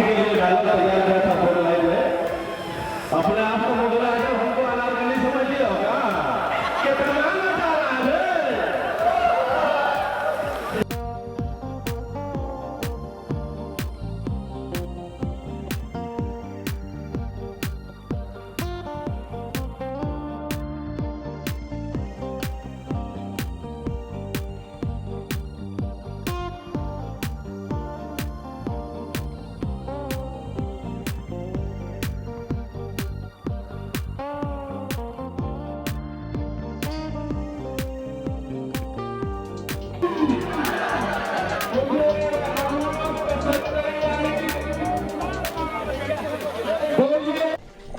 के लिए डायलॉग तैयार किया था फोर लाइन में। अपने आप को मुगला है, हमको अनारकली समझ लिया होगा। कितना नचा रहा है।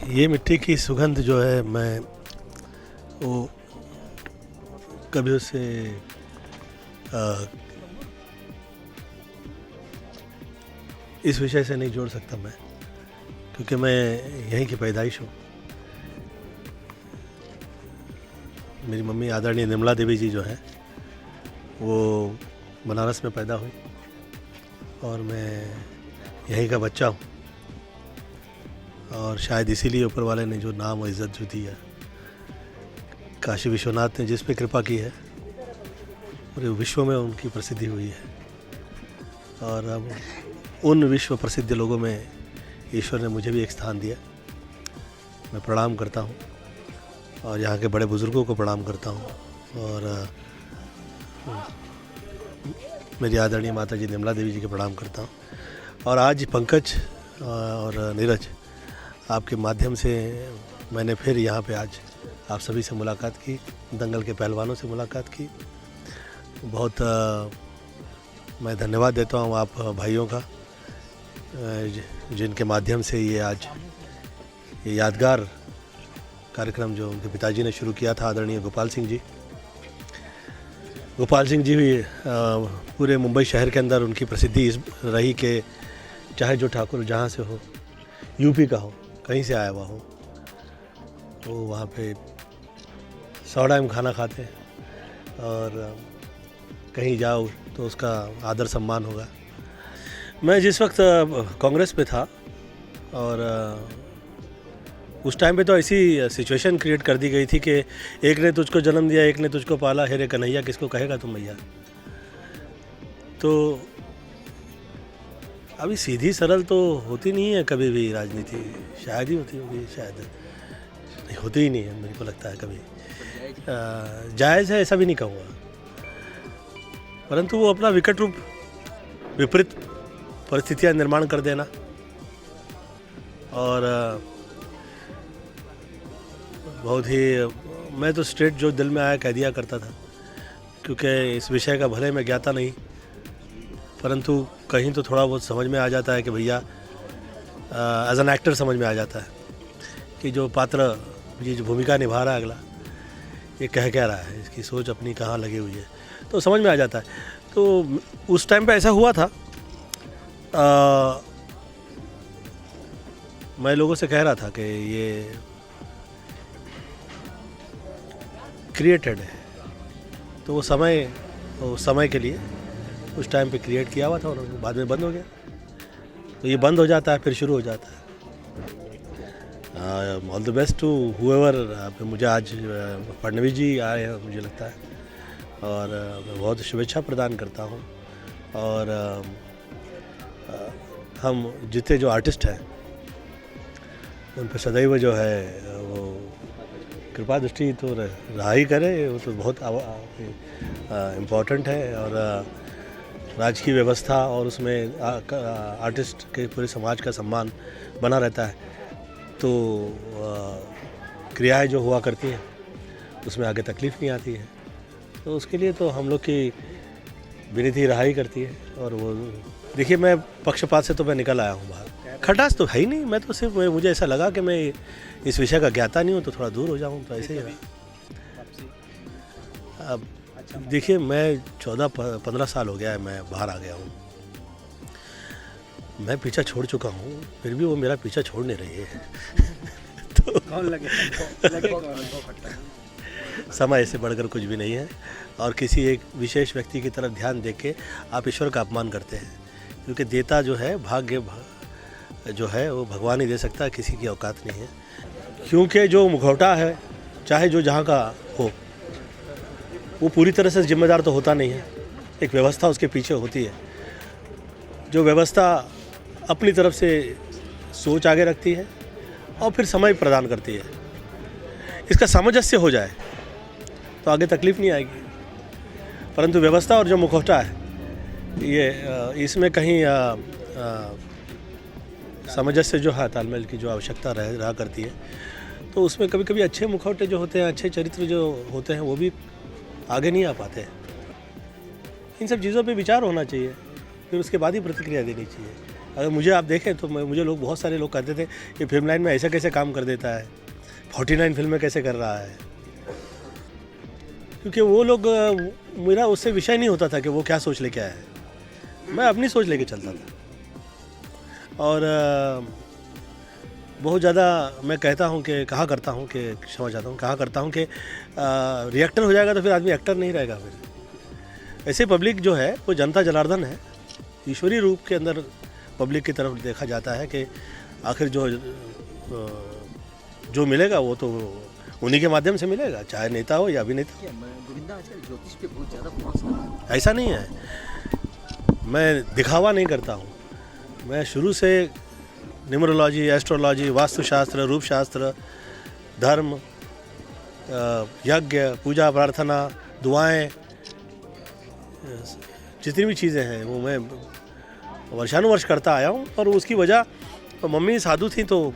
ये मिट्टी की सुगंध जो है, मैं वो कभी उसे इस विषय से नहीं जोड़ सकता मैं, क्योंकि मैं यहीं की पैदाइश हूँ। मेरी मम्मी आदरणीय निर्मला देवी जी जो है वो बनारस में पैदा हुई और मैं यहीं का बच्चा हूँ। और शायद इसीलिए ऊपर वाले ने जो नाम और इज़्ज़त जो दी है, काशी विश्वनाथ ने जिस पे कृपा की है, पूरे विश्व में उनकी प्रसिद्धि हुई है। और अब उन विश्व प्रसिद्ध लोगों में ईश्वर ने मुझे भी एक स्थान दिया। मैं प्रणाम करता हूँ और यहाँ के बड़े बुज़ुर्गों को प्रणाम करता हूँ। और मेरी आदरणीय माता जी निर्मला देवी जी के प्रणाम करता हूँ। और आज पंकज और नीरज, आपके माध्यम से मैंने फिर यहाँ पे आज आप सभी से मुलाकात की, दंगल के पहलवानों से मुलाकात की। बहुत मैं धन्यवाद देता हूँ आप भाइयों का, जिनके माध्यम से ये आज ये यादगार कार्यक्रम जो उनके पिताजी ने शुरू किया था, आदरणीय गोपाल सिंह जी। गोपाल सिंह जी भी पूरे मुंबई शहर के अंदर उनकी प्रसिद्धि इस रही कि चाहे जो ठाकुर जहाँ से हो, यूपी का हो, कहीं से आया हुआ हो, तो वहाँ पे 100 टाइम खाना खाते हैं और कहीं जाओ तो उसका आदर सम्मान होगा। मैं जिस वक्त कांग्रेस पे था और उस टाइम पे तो ऐसी सिचुएशन क्रिएट कर दी गई थी कि एक ने तुझको जन्म दिया, एक ने तुझको पाला, हेरे कन्हैया किसको कहेगा तुम भैया। तो अभी सीधी सरल तो होती नहीं है कभी भी राजनीति, शायद ही होती होगी, शायद नहीं होती ही नहीं है, मेरे को लगता है कभी। जायज़ है ऐसा भी नहीं कहूँगा, परंतु वो अपना विकट रूप, विपरीत परिस्थितियाँ निर्माण कर देना और बहुत ही, मैं तो स्ट्रेट जो दिल में आया कह दिया करता था, क्योंकि इस विषय का भले मैं ज्ञाता नहीं, परंतु कहीं तो थोड़ा बहुत समझ में आ जाता है कि भैया एज एन एक्टर समझ में आ जाता है कि जो पात्र, ये जो भूमिका निभा रहा है अगला, ये कह रहा है, इसकी सोच अपनी कहाँ लगी हुई है, तो समझ में आ जाता है। तो उस टाइम पे ऐसा हुआ था, मैं लोगों से कह रहा था कि ये क्रिएटेड है, तो वो समय के लिए उस टाइम पे क्रिएट किया हुआ था और बाद में बंद हो गया। तो ये बंद हो जाता है फिर शुरू हो जाता है। All the best to whoever. मुझे आज फडणवीस जी आए हैं मुझे लगता है, और मैं बहुत शुभेच्छा प्रदान करता हूँ। और हम जितने जो आर्टिस्ट हैं उन पर सदैव जो है वो कृपा दृष्टि तो रहा ही करे, वो तो बहुत इम्पोर्टेंट है। और राज्य की व्यवस्था और उसमें आर्टिस्ट के पूरे समाज का सम्मान बना रहता है, तो क्रियाएं जो हुआ करती हैं उसमें आगे तकलीफ़ नहीं आती है। तो उसके लिए तो हम लोग की विनीति रहा ही करती है। और वो देखिए, मैं पक्षपात से तो मैं निकल आया हूँ बाहर, खटास तो है ही नहीं। मैं तो सिर्फ मुझे ऐसा लगा कि मैं इस विषय का ज्ञाता नहीं हूँ तो थोड़ा दूर हो जाऊँ, तो ऐसे ही रहा। अब देखिए, मैं 14-15 साल हो गया है मैं बाहर आ गया हूँ। मैं पीछा छोड़ चुका हूँ, फिर भी वो मेरा पीछा छोड़ नहीं रही है। तो कौन लगे समय से बढ़कर कुछ भी नहीं है। और किसी एक विशेष व्यक्ति की तरफ ध्यान देके आप ईश्वर का अपमान करते हैं, क्योंकि देता जो है भाग्य जो है वो भगवान ही दे सकता है, किसी की औकात नहीं है। क्योंकि जो मुखौटा है, चाहे जो जहाँ का हो, वो पूरी तरह से जिम्मेदार तो होता नहीं है। एक व्यवस्था उसके पीछे होती है, जो व्यवस्था अपनी तरफ से सोच आगे रखती है और फिर समय प्रदान करती है। इसका सामंजस्य हो जाए तो आगे तकलीफ नहीं आएगी, परंतु व्यवस्था और जो मुखौटा है ये इसमें कहीं सामंजस्य जो है, तालमेल की जो आवश्यकता रहा करती है, तो उसमें कभी कभी अच्छे मुखौटे जो होते हैं, अच्छे चरित्र जो होते हैं, वो भी आगे नहीं आ पाते हैं। इन सब चीज़ों पे विचार होना चाहिए, फिर उसके बाद ही प्रतिक्रिया देनी चाहिए। अगर मुझे आप देखें तो मुझे बहुत सारे लोग कहते थे कि फिल्म लाइन में ऐसा कैसे काम कर देता है, 49 फिल्में कैसे कर रहा है, क्योंकि वो लोग, मेरा उससे विषय नहीं होता था कि वो क्या सोच लेके आया है, मैं अपनी सोच लेके चलता था। और बहुत ज़्यादा मैं कहता हूँ कि कहा करता हूँ कि रिएक्टर हो जाएगा तो फिर आदमी एक्टर नहीं रहेगा। फिर ऐसे पब्लिक जो है वो जनता जनार्दन है, ईश्वरीय रूप के अंदर पब्लिक की तरफ देखा जाता है कि आखिर जो मिलेगा वो तो उन्हीं के माध्यम से मिलेगा, चाहे नेता हो या अभिनेता। गोविंदा आजकल ज्योतिष पे बहुत ज़्यादा फोकस कर रहा है। ऐसा नहीं है, मैं दिखावा नहीं करता हूँ। मैं शुरू से न्यूमरोलॉजी, एस्ट्रोलॉजी, वास्तुशास्त्र, रूपशास्त्र, धर्म, यज्ञ, पूजा प्रार्थना, दुआएं, जितनी भी चीज़ें हैं वो मैं वर्षानुवर्ष करता आया हूँ। और उसकी वजह, मम्मी साधु थी तो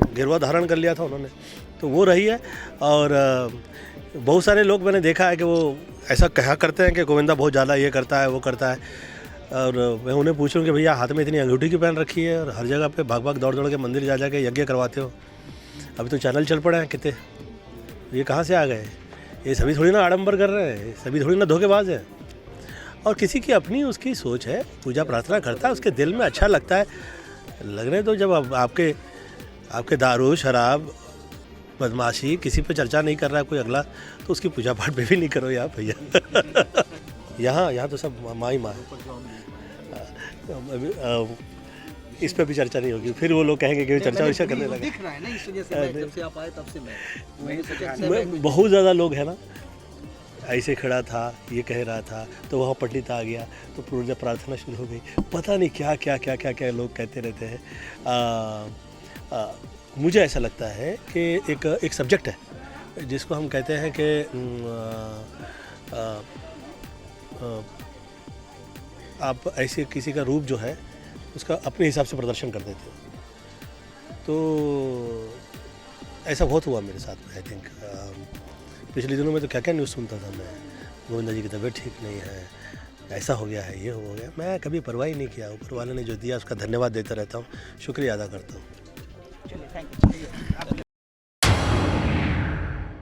गिरवा धारण कर लिया था उन्होंने, तो वो रही है। और बहुत सारे लोग मैंने देखा है कि वो ऐसा कहा करते हैं कि गोविंदा बहुत ज़्यादा ये करता है, वो करता है। और मैं उन्हें पूछूं कि भैया हाथ में इतनी अंगूठी की पहन रखी है और हर जगह पे भाग दौड़ के मंदिर जा के यज्ञ करवाते हो, अभी तो चैनल चल पड़े हैं कितने, ये कहाँ से आ गए? ये सभी थोड़ी ना आडंबर कर रहे हैं, सभी थोड़ी ना धोखेबाज हैं। और किसी की अपनी उसकी सोच है, पूजा प्रार्थना करता है, उसके दिल में अच्छा लगता है, लगने तो जब आपके दारू शराब बदमाशी किसी पे चर्चा नहीं कर रहा है कोई अगला, तो उसकी पूजा पाठ पे भी नहीं करो यार भैया। यहाँ तो सब माँ ही माँ है, इस पे भी चर्चा नहीं होगी, फिर वो लोग कहेंगे कि चर्चा वैसा करने लगे। दिख रहा है ना, इस वजह से जब से आप आए तब से मैं सोचा बहुत ज़्यादा लोग हैं ना, ऐसे खड़ा था, ये कह रहा था, तो वहाँ पंडित आ गया तो पूजा प्रार्थना शुरू हो गई, पता नहीं क्या क्या क्या क्या क्या लोग कहते रहते हैं। मुझे ऐसा लगता है कि एक सब्जेक्ट है जिसको हम कहते हैं कि आप ऐसे किसी का रूप जो है उसका अपने हिसाब से प्रदर्शन कर देते हो, तो ऐसा बहुत हुआ मेरे साथ में। आई थिंक पिछले दिनों में तो क्या क्या न्यूज़ सुनता था मैं, गोविंदा जी की तबीयत ठीक नहीं है, ऐसा हो गया है, ये हो गया। मैं कभी परवाह ही नहीं किया, ऊपर वाले ने जो दिया उसका धन्यवाद देता रहता हूँ, शुक्रिया अदा करता हूँ।